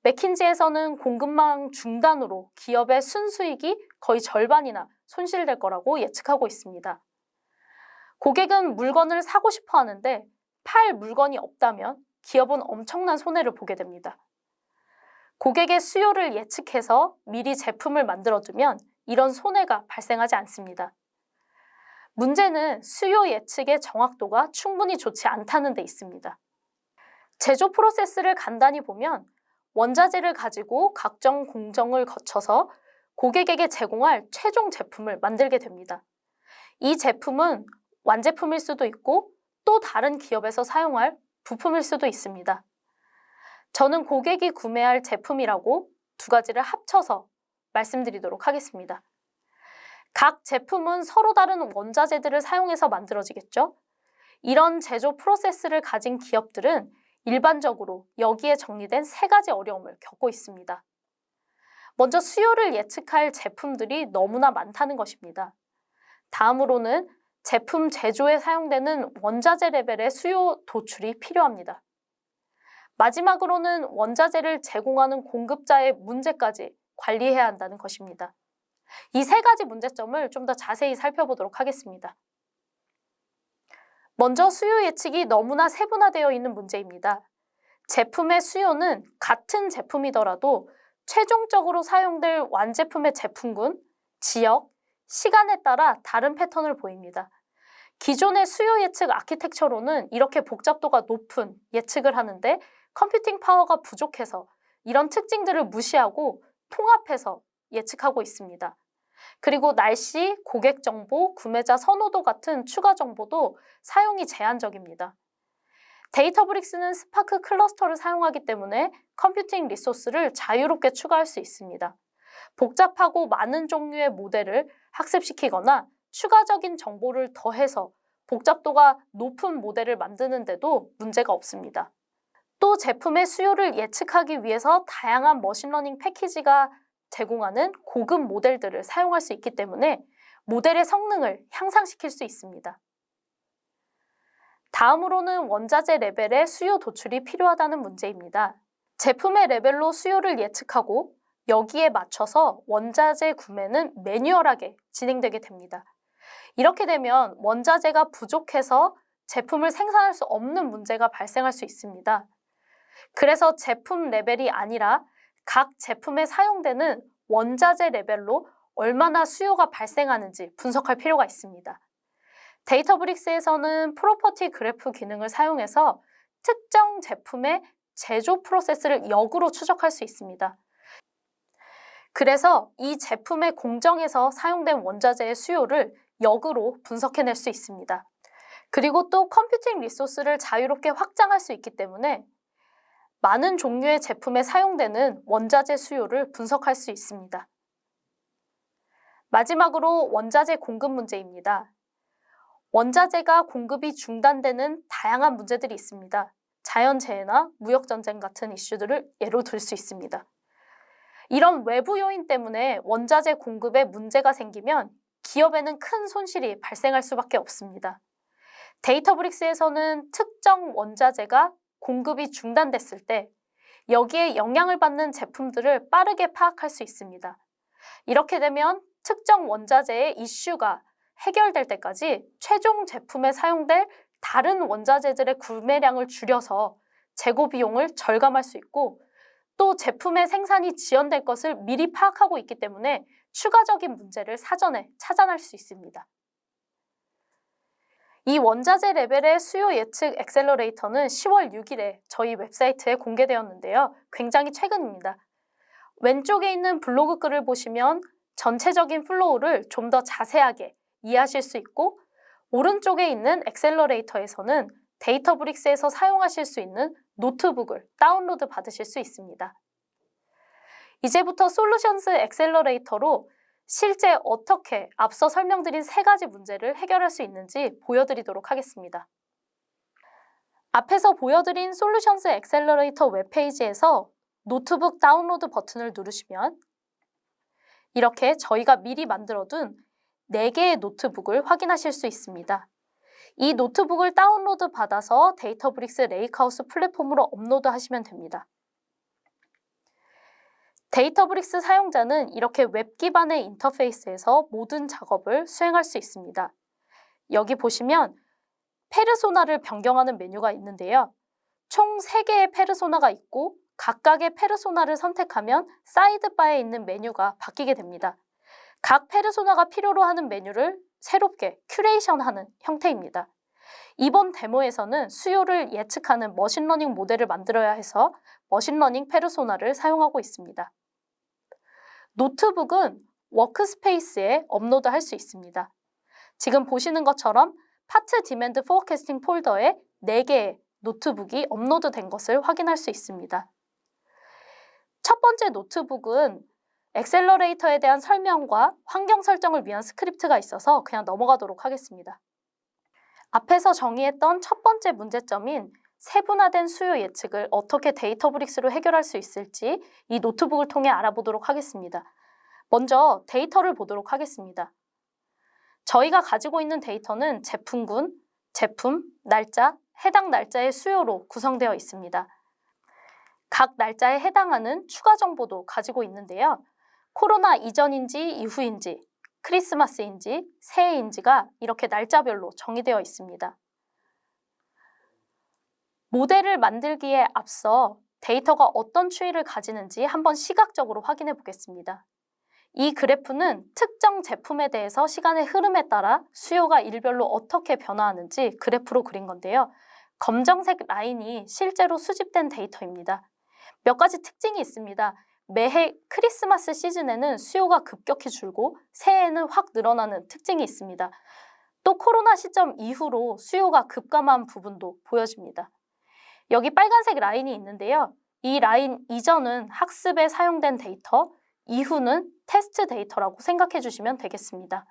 맥킨지에서는 공급망 중단으로 기업의 순수익이 거의 절반이나 손실될 거라고 예측하고 있습니다. 고객은 물건을 사고 싶어 하는데 팔 물건이 없다면 기업은 엄청난 손해를 보게 됩니다. 고객의 수요를 예측해서 미리 제품을 만들어두면 이런 손해가 발생하지 않습니다. 문제는 수요 예측의 정확도가 충분히 좋지 않다는 데 있습니다. 제조 프로세스를 간단히 보면 원자재를 가지고 각종 공정을 거쳐서 고객에게 제공할 최종 제품을 만들게 됩니다. 이 제품은 완제품일 수도 있고 또 다른 기업에서 사용할 부품일 수도 있습니다. 저는 고객이 구매할 제품이라고 두 가지를 합쳐서 말씀드리도록 하겠습니다. 각 제품은 서로 다른 원자재들을 사용해서 만들어지겠죠? 이런 제조 프로세스를 가진 기업들은 일반적으로 여기에 정리된 세 가지 어려움을 겪고 있습니다. 먼저 수요를 예측할 제품들이 너무나 많다는 것입니다. 다음으로는 제품 제조에 사용되는 원자재 레벨의 수요 도출이 필요합니다. 마지막으로는 원자재를 제공하는 공급자의 문제까지 관리해야 한다는 것입니다. 이 세 가지 문제점을 좀 더 자세히 살펴보도록 하겠습니다. 먼저 수요 예측이 너무나 세분화되어 있는 문제입니다. 제품의 수요는 같은 제품이더라도 최종적으로 사용될 완제품의 제품군, 지역, 시간에 따라 다른 패턴을 보입니다. 기존의 수요 예측 아키텍처로는 이렇게 복잡도가 높은 예측을 하는데 컴퓨팅 파워가 부족해서 이런 특징들을 무시하고 통합해서 예측하고 있습니다. 그리고 날씨, 고객 정보, 구매자 선호도 같은 추가 정보도 사용이 제한적입니다. 데이터브릭스는 스파크 클러스터를 사용하기 때문에 컴퓨팅 리소스를 자유롭게 추가할 수 있습니다. 복잡하고 많은 종류의 모델을 학습시키거나 추가적인 정보를 더해서 복잡도가 높은 모델을 만드는데도 문제가 없습니다. 또 제품의 수요를 예측하기 위해서 다양한 머신러닝 패키지가 제공하는 고급 모델들을 사용할 수 있기 때문에 모델의 성능을 향상시킬 수 있습니다. 다음으로는 원자재 레벨의 수요 도출이 필요하다는 문제입니다. 제품의 레벨로 수요를 예측하고 여기에 맞춰서 원자재 구매는 매뉴얼하게 진행되게 됩니다. 이렇게 되면 원자재가 부족해서 제품을 생산할 수 없는 문제가 발생할 수 있습니다. 그래서 제품 레벨이 아니라 각 제품에 사용되는 원자재 레벨로 얼마나 수요가 발생하는지 분석할 필요가 있습니다. 데이터브릭스에서는 프로퍼티 그래프 기능을 사용해서 특정 제품의 제조 프로세스를 역으로 추적할 수 있습니다. 그래서 이 제품의 공정에서 사용된 원자재의 수요를 역으로 분석해낼 수 있습니다. 그리고 또 컴퓨팅 리소스를 자유롭게 확장할 수 있기 때문에 많은 종류의 제품에 사용되는 원자재 수요를 분석할 수 있습니다. 마지막으로 원자재 공급 문제입니다. 원자재가 공급이 중단되는 다양한 문제들이 있습니다. 자연재해나 무역전쟁 같은 이슈들을 예로 들 수 있습니다. 이런 외부 요인 때문에 원자재 공급에 문제가 생기면 기업에는 큰 손실이 발생할 수밖에 없습니다. 데이터브릭스에서는 특정 원자재가 공급이 중단됐을 때 여기에 영향을 받는 제품들을 빠르게 파악할 수 있습니다. 이렇게 되면 특정 원자재의 이슈가 해결될 때까지 최종 제품에 사용될 다른 원자재들의 구매량을 줄여서 재고 비용을 절감할 수 있고 또 제품의 생산이 지연될 것을 미리 파악하고 있기 때문에 추가적인 문제를 사전에 차단할 수 있습니다. 이 원자재 레벨의 수요 예측 엑셀러레이터는 10월 6일에 저희 웹사이트에 공개되었는데요. 굉장히 최근입니다. 왼쪽에 있는 블로그 글을 보시면 전체적인 플로우를 좀 더 자세하게 이해하실 수 있고 오른쪽에 있는 엑셀러레이터에서는 데이터브릭스에서 사용하실 수 있는 노트북을 다운로드 받으실 수 있습니다. 이제부터 솔루션스 엑셀러레이터로 실제 어떻게 앞서 설명드린 3가지 문제를 해결할 수 있는지 보여드리도록 하겠습니다. 앞에서 보여드린 솔루션스 엑셀러레이터 웹페이지에서 노트북 다운로드 버튼을 누르시면 이렇게 저희가 미리 만들어둔 4개의 노트북을 확인하실 수 있습니다. 이 노트북을 다운로드 받아서 데이터브릭스 레이크하우스 플랫폼으로 업로드 하시면 됩니다. 데이터브릭스 사용자는 이렇게 웹 기반의 인터페이스에서 모든 작업을 수행할 수 있습니다. 여기 보시면 페르소나를 변경하는 메뉴가 있는데요. 총 3개의 페르소나가 있고 각각의 페르소나를 선택하면 사이드바에 있는 메뉴가 바뀌게 됩니다. 각 페르소나가 필요로 하는 메뉴를 새롭게 큐레이션하는 형태입니다. 이번 데모에서는 수요를 예측하는 머신러닝 모델을 만들어야 해서 머신러닝 페르소나를 사용하고 있습니다. 노트북은 워크스페이스에 업로드할 수 있습니다. 지금 보시는 것처럼 파트 디맨드 포어캐스팅 폴더에 4개의 노트북이 업로드된 것을 확인할 수 있습니다. 첫 번째 노트북은 엑셀러레이터에 대한 설명과 환경 설정을 위한 스크립트가 있어서 그냥 넘어가도록 하겠습니다. 앞에서 정의했던 첫 번째 문제점인 세분화된 수요 예측을 어떻게 데이터브릭스로 해결할 수 있을지 이 노트북을 통해 알아보도록 하겠습니다. 먼저 데이터를 보도록 하겠습니다. 저희가 가지고 있는 데이터는 제품군, 제품, 날짜, 해당 날짜의 수요로 구성되어 있습니다. 각 날짜에 해당하는 추가 정보도 가지고 있는데요. 코로나 이전인지 이후인지, 크리스마스인지 새해인지가 이렇게 날짜별로 정의되어 있습니다. 모델을 만들기에 앞서 데이터가 어떤 추이를 가지는지 한번 시각적으로 확인해 보겠습니다. 이 그래프는 특정 제품에 대해서 시간의 흐름에 따라 수요가 일별로 어떻게 변화하는지 그래프로 그린 건데요. 검정색 라인이 실제로 수집된 데이터입니다. 몇 가지 특징이 있습니다. 매해 크리스마스 시즌에는 수요가 급격히 줄고 새해에는 확 늘어나는 특징이 있습니다. 또 코로나 시점 이후로 수요가 급감한 부분도 보여집니다. 여기 빨간색 라인이 있는데요. 이 라인 이전은 학습에 사용된 데이터, 이후는 테스트 데이터라고 생각해 주시면 되겠습니다.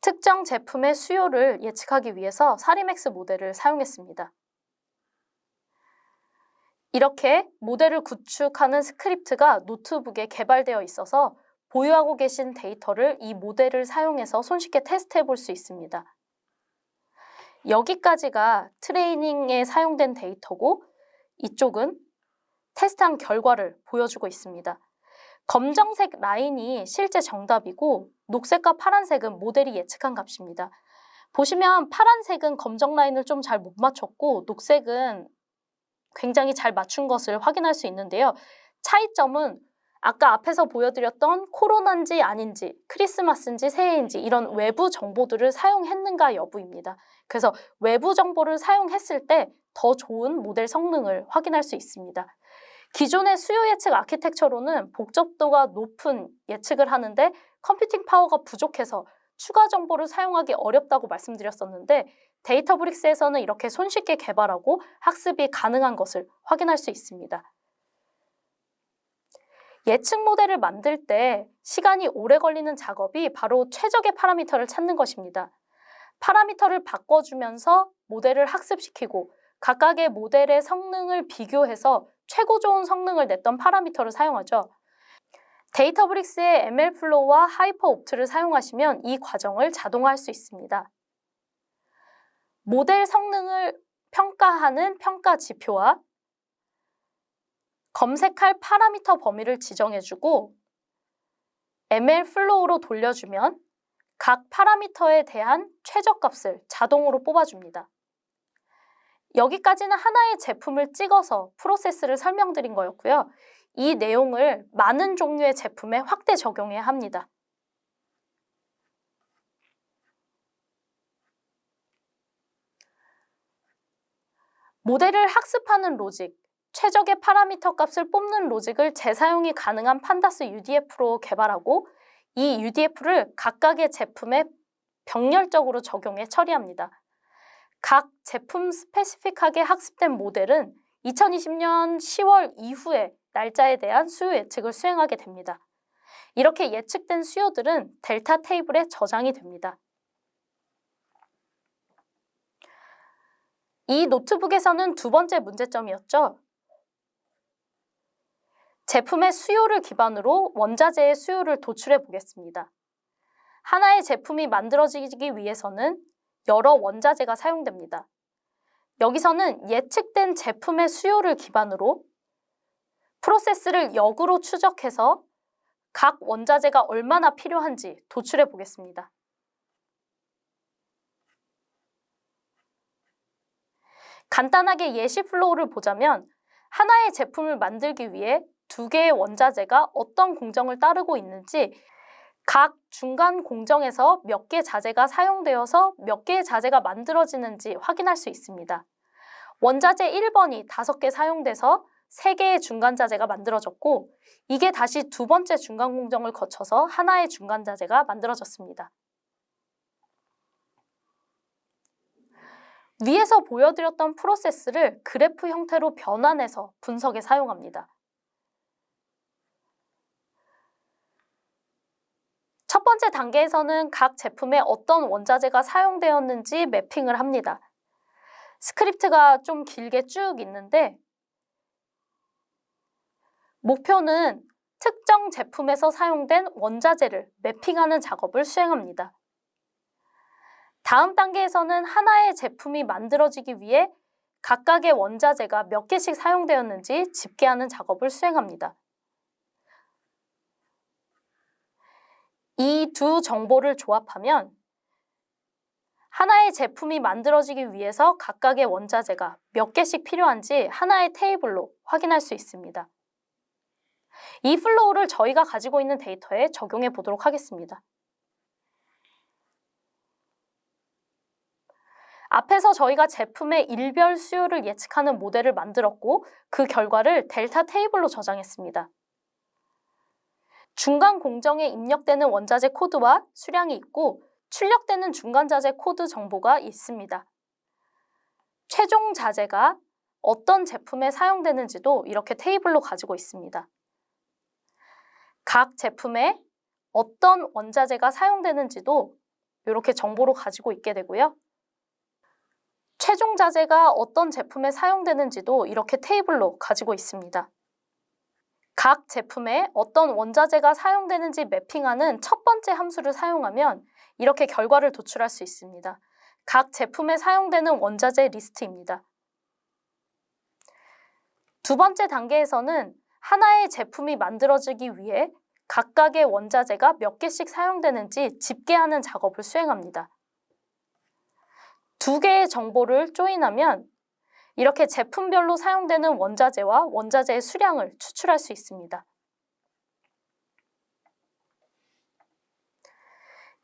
특정 제품의 수요를 예측하기 위해서 사리맥스 모델을 사용했습니다. 이렇게 모델을 구축하는 스크립트가 노트북에 개발되어 있어서 보유하고 계신 데이터를 이 모델을 사용해서 손쉽게 테스트해 볼 수 있습니다. 여기까지가 트레이닝에 사용된 데이터고 이쪽은 테스트한 결과를 보여주고 있습니다. 검정색 라인이 실제 정답이고 녹색과 파란색은 모델이 예측한 값입니다. 보시면 파란색은 검정 라인을 좀 잘 못 맞췄고 녹색은 굉장히 잘 맞춘 것을 확인할 수 있는데요. 차이점은 아까 앞에서 보여드렸던 코로나인지 아닌지, 크리스마스인지 새해인지 이런 외부 정보들을 사용했는가 여부입니다. 그래서 외부 정보를 사용했을 때 더 좋은 모델 성능을 확인할 수 있습니다. 기존의 수요 예측 아키텍처로는 복잡도가 높은 예측을 하는데 컴퓨팅 파워가 부족해서 추가 정보를 사용하기 어렵다고 말씀드렸었는데 데이터브릭스에서는 이렇게 손쉽게 개발하고 학습이 가능한 것을 확인할 수 있습니다. 예측 모델을 만들 때 시간이 오래 걸리는 작업이 바로 최적의 파라미터를 찾는 것입니다. 파라미터를 바꿔주면서 모델을 학습시키고 각각의 모델의 성능을 비교해서 최고 좋은 성능을 냈던 파라미터를 사용하죠. 데이터브릭스의 MLflow와 하이퍼옵트를 사용하시면 이 과정을 자동화할 수 있습니다. 모델 성능을 평가하는 평가 지표와 검색할 파라미터 범위를 지정해주고 MLflow로 돌려주면 각 파라미터에 대한 최저값을 자동으로 뽑아줍니다. 여기까지는 하나의 제품을 찍어서 프로세스를 설명드린 거였고요. 이 내용을 많은 종류의 제품에 확대 적용해야 합니다. 모델을 학습하는 로직, 최적의 파라미터 값을 뽑는 로직을 재사용이 가능한 판다스 UDF로 개발하고 이 UDF를 각각의 제품에 병렬적으로 적용해 처리합니다. 각 제품 스페시픽하게 학습된 모델은 2020년 10월 이후에 날짜에 대한 수요 예측을 수행하게 됩니다. 이렇게 예측된 수요들은 델타 테이블에 저장이 됩니다. 이 노트북에서는 두 번째 문제점이었죠. 제품의 수요를 기반으로 원자재의 수요를 도출해 보겠습니다. 하나의 제품이 만들어지기 위해서는 여러 원자재가 사용됩니다. 여기서는 예측된 제품의 수요를 기반으로 프로세스를 역으로 추적해서 각 원자재가 얼마나 필요한지 도출해 보겠습니다. 간단하게 예시 플로우를 보자면 하나의 제품을 만들기 위해 두 개의 원자재가 어떤 공정을 따르고 있는지 각 중간 공정에서 몇 개 자재가 사용되어서 몇 개의 자재가 만들어지는지 확인할 수 있습니다. 원자재 1번이 5개 사용돼서 3개의 중간 자재가 만들어졌고 이게 다시 두 번째 중간 공정을 거쳐서 하나의 중간 자재가 만들어졌습니다. 위에서 보여드렸던 프로세스를 그래프 형태로 변환해서 분석에 사용합니다. 첫 번째 단계에서는 각 제품에 어떤 원자재가 사용되었는지 매핑을 합니다. 스크립트가 좀 길게 쭉 있는데 목표는 특정 제품에서 사용된 원자재를 매핑하는 작업을 수행합니다. 다음 단계에서는 하나의 제품이 만들어지기 위해 각각의 원자재가 몇 개씩 사용되었는지 집계하는 작업을 수행합니다. 이 두 정보를 조합하면 하나의 제품이 만들어지기 위해서 각각의 원자재가 몇 개씩 필요한지 하나의 테이블로 확인할 수 있습니다. 이 플로우를 저희가 가지고 있는 데이터에 적용해 보도록 하겠습니다. 앞에서 저희가 제품의 일별 수요를 예측하는 모델을 만들었고 그 결과를 델타 테이블로 저장했습니다. 중간 공정에 입력되는 원자재 코드와 수량이 있고 출력되는 중간 자재 코드 정보가 있습니다. 최종 자재가 어떤 제품에 사용되는지도 이렇게 테이블로 가지고 있습니다. 각 제품에 어떤 원자재가 사용되는지도 이렇게 정보로 가지고 있게 되고요. 최종 자재가 어떤 제품에 사용되는지도 이렇게 테이블로 가지고 있습니다. 각 제품에 어떤 원자재가 사용되는지 매핑하는 첫 번째 함수를 사용하면 이렇게 결과를 도출할 수 있습니다. 각 제품에 사용되는 원자재 리스트입니다. 두 번째 단계에서는 하나의 제품이 만들어지기 위해 각각의 원자재가 몇 개씩 사용되는지 집계하는 작업을 수행합니다. 두 개의 정보를 조인하면 이렇게 제품별로 사용되는 원자재와 원자재의 수량을 추출할 수 있습니다.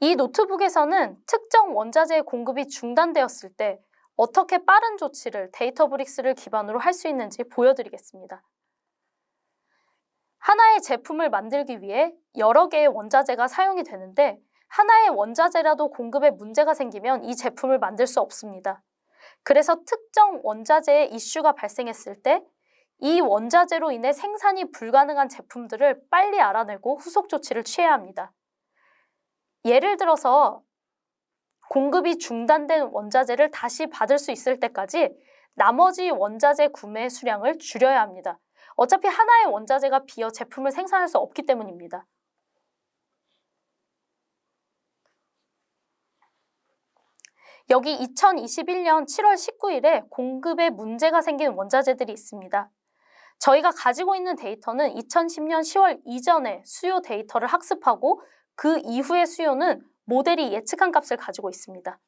이 노트북에서는 특정 원자재의 공급이 중단되었을 때 어떻게 빠른 조치를 데이터브릭스를 기반으로 할 수 있는지 보여드리겠습니다. 하나의 제품을 만들기 위해 여러 개의 원자재가 사용이 되는데 하나의 원자재라도 공급에 문제가 생기면 이 제품을 만들 수 없습니다. 그래서 특정 원자재의 이슈가 발생했을 때 이 원자재로 인해 생산이 불가능한 제품들을 빨리 알아내고 후속 조치를 취해야 합니다. 예를 들어서 공급이 중단된 원자재를 다시 받을 수 있을 때까지 나머지 원자재 구매 수량을 줄여야 합니다. 어차피 하나의 원자재가 비어 제품을 생산할 수 없기 때문입니다. 여기 2021년 7월 19일에 공급에 문제가 생긴 원자재들이 있습니다. 저희가 가지고 있는 데이터는 2010년 10월 이전의 수요 데이터를 학습하고 그 이후의 수요는 모델이 예측한 값을 가지고 있습니다.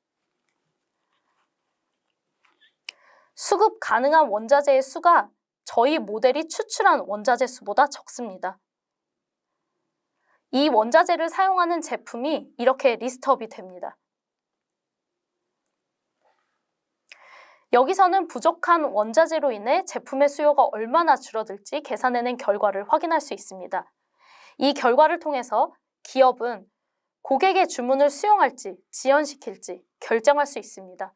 수급 가능한 원자재의 수가 저희 모델이 추출한 원자재 수보다 적습니다. 이 원자재를 사용하는 제품이 이렇게 리스트업이 됩니다. 여기서는 부족한 원자재로 인해 제품의 수요가 얼마나 줄어들지 계산해낸 결과를 확인할 수 있습니다. 이 결과를 통해서 기업은 고객의 주문을 수용할지 지연시킬지 결정할 수 있습니다.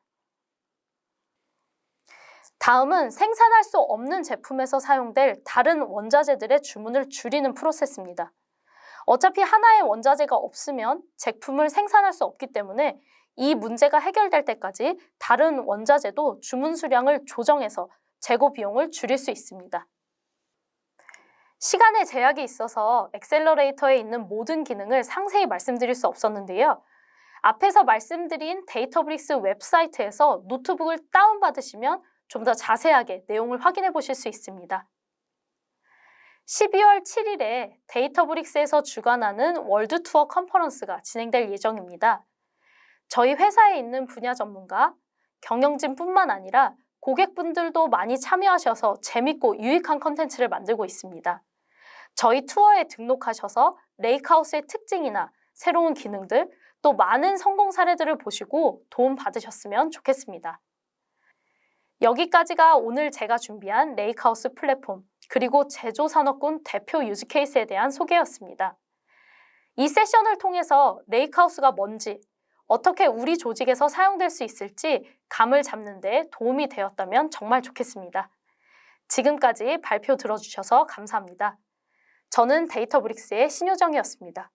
다음은 생산할 수 없는 제품에서 사용될 다른 원자재들의 주문을 줄이는 프로세스입니다. 어차피 하나의 원자재가 없으면 제품을 생산할 수 없기 때문에 이 문제가 해결될 때까지 다른 원자재도 주문 수량을 조정해서 재고 비용을 줄일 수 있습니다. 시간의 제약이 있어서 엑셀러레이터에 있는 모든 기능을 상세히 말씀드릴 수 없었는데요. 앞에서 말씀드린 데이터브릭스 웹사이트에서 노트북을 다운받으시면 좀 더 자세하게 내용을 확인해 보실 수 있습니다. 12월 7일에 데이터브릭스에서 주관하는 월드 투어 컨퍼런스가 진행될 예정입니다. 저희 회사에 있는 분야 전문가, 경영진뿐만 아니라 고객분들도 많이 참여하셔서 재밌고 유익한 컨텐츠를 만들고 있습니다. 저희 투어에 등록하셔서 레이크하우스의 특징이나 새로운 기능들, 또 많은 성공 사례들을 보시고 도움 받으셨으면 좋겠습니다. 여기까지가 오늘 제가 준비한 레이크하우스 플랫폼, 그리고 제조산업군 대표 유즈 케이스에 대한 소개였습니다. 이 세션을 통해서 레이크하우스가 뭔지, 어떻게 우리 조직에서 사용될 수 있을지 감을 잡는 데 도움이 되었다면 정말 좋겠습니다. 지금까지 발표 들어주셔서 감사합니다. 저는 데이터브릭스의 신효정이었습니다.